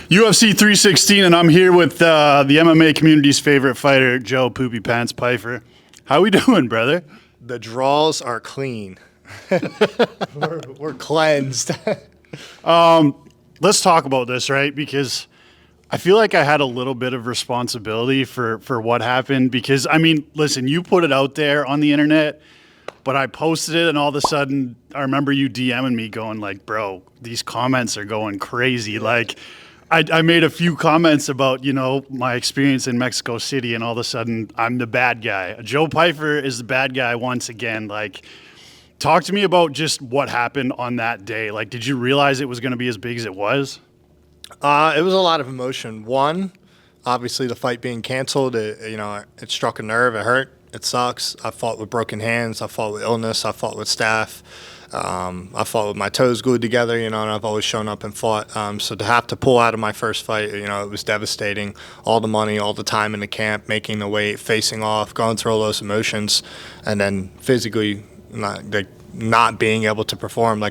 UFC 316, and I'm here with the MMA community's favorite fighter, Joe Poopy Pants Pyfer. How we doing, brother? The draws are clean. we're cleansed. Let's talk about this, right? Because I feel like I had a little bit of responsibility for what happened. Because, I mean, listen, you put it out there on the internet, but I posted it, and all of a sudden, I remember you DMing me going like, bro, these comments are going crazy. Like, I made a few comments about, my experience in Mexico City, and all of a sudden, I'm the bad guy. Joe Pyfer is the bad guy once again. Like, talk to me about just what happened on that day. Like, did you realize it was going to be as big as it was? It was a lot of emotion. One, obviously the fight being canceled, it struck a nerve. It hurt. It sucks. I fought with broken hands. I fought with illness. I fought with staph. I fought with my toes glued together, and I've always shown up and fought. So to have to pull out of my first fight, it was devastating. All the money, all the time in the camp, making the weight, facing off, going through all those emotions, and then physically not being able to perform. I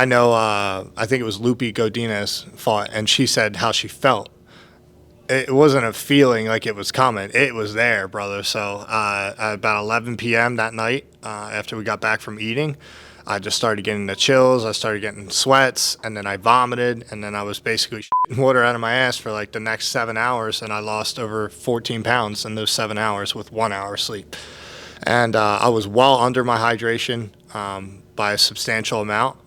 know, I think it was Lupi Godinez fought, and she said how she felt. It wasn't a feeling like it was coming. It was there, brother. So at about 11 p.m. that night, after we got back from eating, I just started getting the chills. I started getting sweats, and then I vomited, and then I was basically shitting water out of my ass for like the next 7 hours, and I lost over 14 pounds in those 7 hours with 1 hour sleep. And I was well under my hydration by a substantial amount,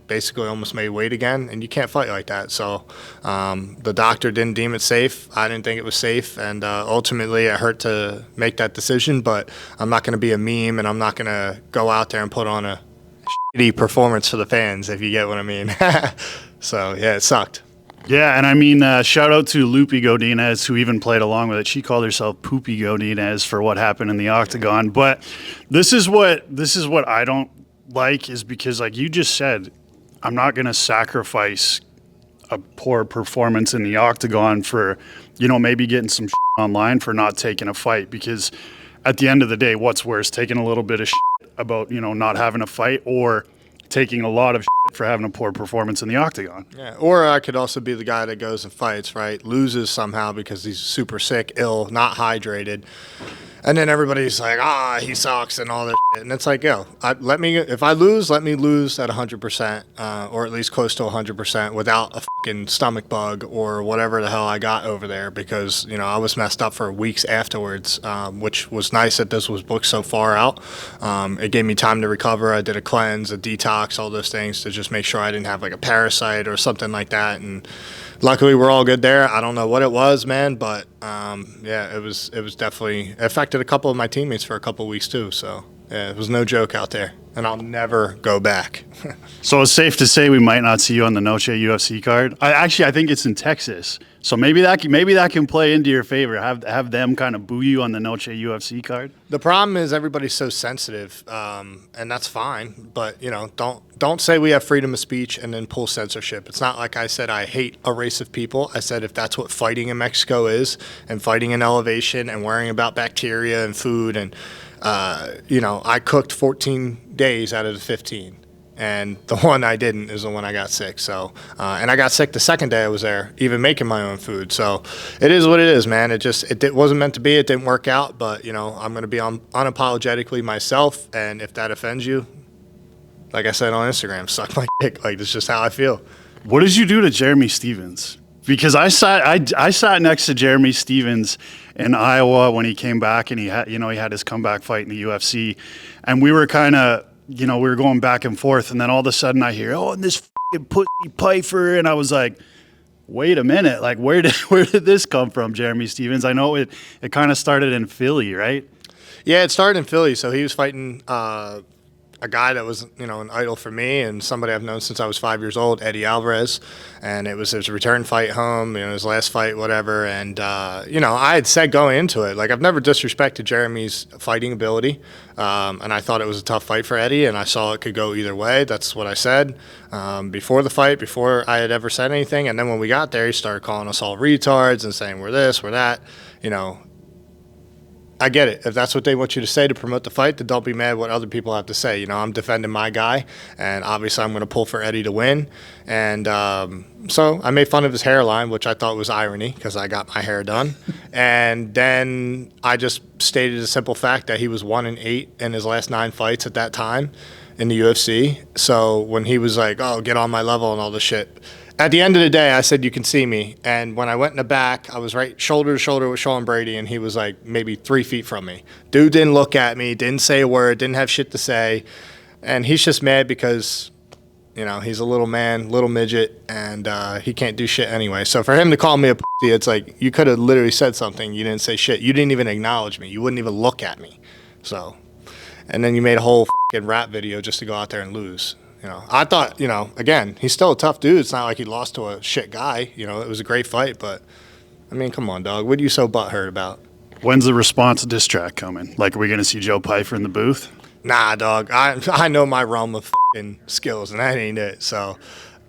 basically almost made weight again, and you can't fight like that. So the doctor didn't deem it safe. I didn't think it was safe, and ultimately it hurt to make that decision, but I'm not going to be a meme, and I'm not going to go out there and put on a shitty performance for the fans, if you get what I mean. So, yeah, it sucked. Yeah, and I mean, shout out to Lupi Godinez, who even played along with it. She called herself Poopy Godinez for what happened in the octagon. But this is what I don't like, is because, like you just said, I'm not going to sacrifice a poor performance in the octagon for, maybe getting some online for not taking a fight. Because at the end of the day, what's worse, taking a little bit of about, not having a fight, or taking a lot of for having a poor performance in the octagon? Yeah, or I could also be the guy that goes and fights, right? Loses somehow because he's super sick, ill, not hydrated. And then everybody's like, he sucks and all this shit. And it's like, if I lose, let me lose at 100%, or at least close to 100% without a fucking stomach bug or whatever the hell I got over there, because, I was messed up for weeks afterwards, which was nice that this was booked so far out. It gave me time to recover. I did a cleanse, a detox, all those things to just make sure I didn't have like a parasite or something like that. And luckily, we're all good there. I don't know what it was, man, but it was definitely affected a couple of my teammates for a couple of weeks too. So yeah, it was no joke out there, and I'll never go back. So it's safe to say we might not see you on the Noche UFC card. I think it's in Texas, so maybe that can play into your favor. Have them kind of boo you on the Noche UFC card. The problem is everybody's so sensitive, and that's fine. But don't say we have freedom of speech and then pull censorship. It's not like I said I hate a race of people. I said if that's what fighting in Mexico is, and fighting in elevation and worrying about bacteria and food, and I cooked 14 days out of the 15. And the one I didn't is the one I got sick. So, and I got sick the second day I was there, even making my own food. So it is what it is, man. It wasn't meant to be. It didn't work out. But, I'm going to be unapologetically myself. And if that offends you, like I said on Instagram, suck my dick. Like, that's just how I feel. What did you do to Jeremy Stephens? Because I sat next to Jeremy Stephens in Iowa when he came back, and he had his comeback fight in the UFC. And we were kind of, we were going back and forth, and then all of a sudden I hear, and this fucking pussy Pyfer, and I was like, wait a minute, like where did this come from, Jeremy Stephens? I know it kind of started in Philly, right? Yeah, it started in Philly. So he was fighting a guy that was, an idol for me and somebody I've known since I was 5 years old, Eddie Alvarez. And it was his return fight home, his last fight, whatever. And, I had said going into it, like, I've never disrespected Jeremy's fighting ability. And I thought it was a tough fight for Eddie, and I saw it could go either way. That's what I said before the fight, before I had ever said anything. And then when we got there, he started calling us all retards and saying we're this, we're that, I get it. If that's what they want you to say to promote the fight, then don't be mad what other people have to say. You know, I'm defending my guy, and obviously I'm going to pull for Eddie to win. And so I made fun of his hairline, which I thought was irony because I got my hair done. And then I just stated a simple fact that he was 1-8 in his last 9 fights at that time in the UFC. So when he was like, oh, get on my level and all this shit, at the end of the day, I said, you can see me. And when I went in the back, I was right shoulder to shoulder with Sean Brady, and he was like maybe 3 feet from me. Dude didn't look at me, didn't say a word, didn't have shit to say. And he's just mad because, you know, he's a little man, little midget, and he can't do shit anyway. So for him to call me a pussy, it's like you could have literally said something. You didn't say shit. You didn't even acknowledge me. You wouldn't even look at me. So, and then you made a whole fucking rap video just to go out there and lose. You know, I thought, you know, again, he's still a tough dude. It's not like he lost to a shit guy. You know, it was a great fight, but, I mean, come on, dog. What are you so butthurt about? When's the response diss track coming? Like, are we going to see Joe Pyfer in the booth? Nah, dog. I know my realm of fucking skills, and that ain't it. So,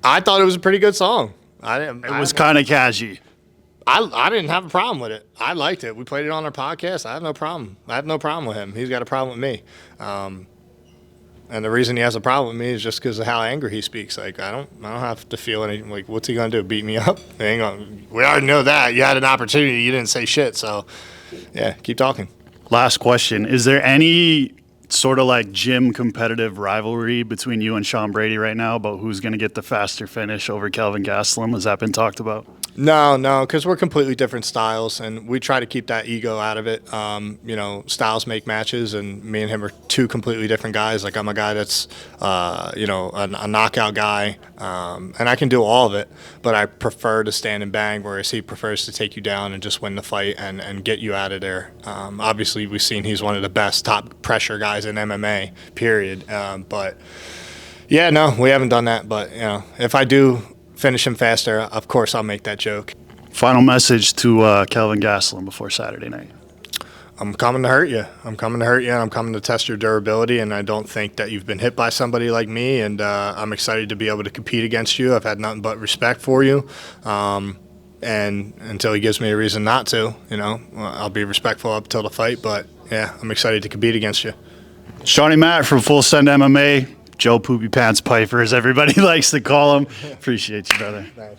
I thought it was a pretty good song. It was kind of catchy. I didn't have a problem with it. I liked it. We played it on our podcast. I have no problem. I have no problem with him. He's got a problem with me. And the reason he has a problem with me is just because of how angry he speaks. Like, I don't have to feel anything. Like, what's he gonna do? Beat me up? We already know that. You had an opportunity. You didn't say shit. So, yeah, keep talking. Last question: is there any sort of like gym competitive rivalry between you and Sean Brady right now about who's gonna get the faster finish over Kelvin Gastelum? Has that been talked about? No, because we're completely different styles, and we try to keep that ego out of it. You know, styles make matches, and me and him are 2 completely different guys. Like, I'm a guy that's, you know, a knockout guy, and I can do all of it, but I prefer to stand and bang, whereas he prefers to take you down and just win the fight and get you out of there. Obviously, we've seen he's one of the best top pressure guys in MMA, period. But, yeah, no, we haven't done that. But, you know, if I do finish him faster, of course I'll make that joke. Final message to Kelvin Gastelum before Saturday night. I'm coming to hurt you. I'm coming to hurt you, and I'm coming to test your durability, and I don't think that you've been hit by somebody like me, and I'm excited to be able to compete against you. I've had nothing but respect for you, and until he gives me a reason not to, you know, I'll be respectful up till the fight, but yeah, I'm excited to compete against you. Shawnee Matt from Full Send MMA. Joe Poopy Pants Pyfer, as everybody likes to call him. Appreciate you, brother. Thanks.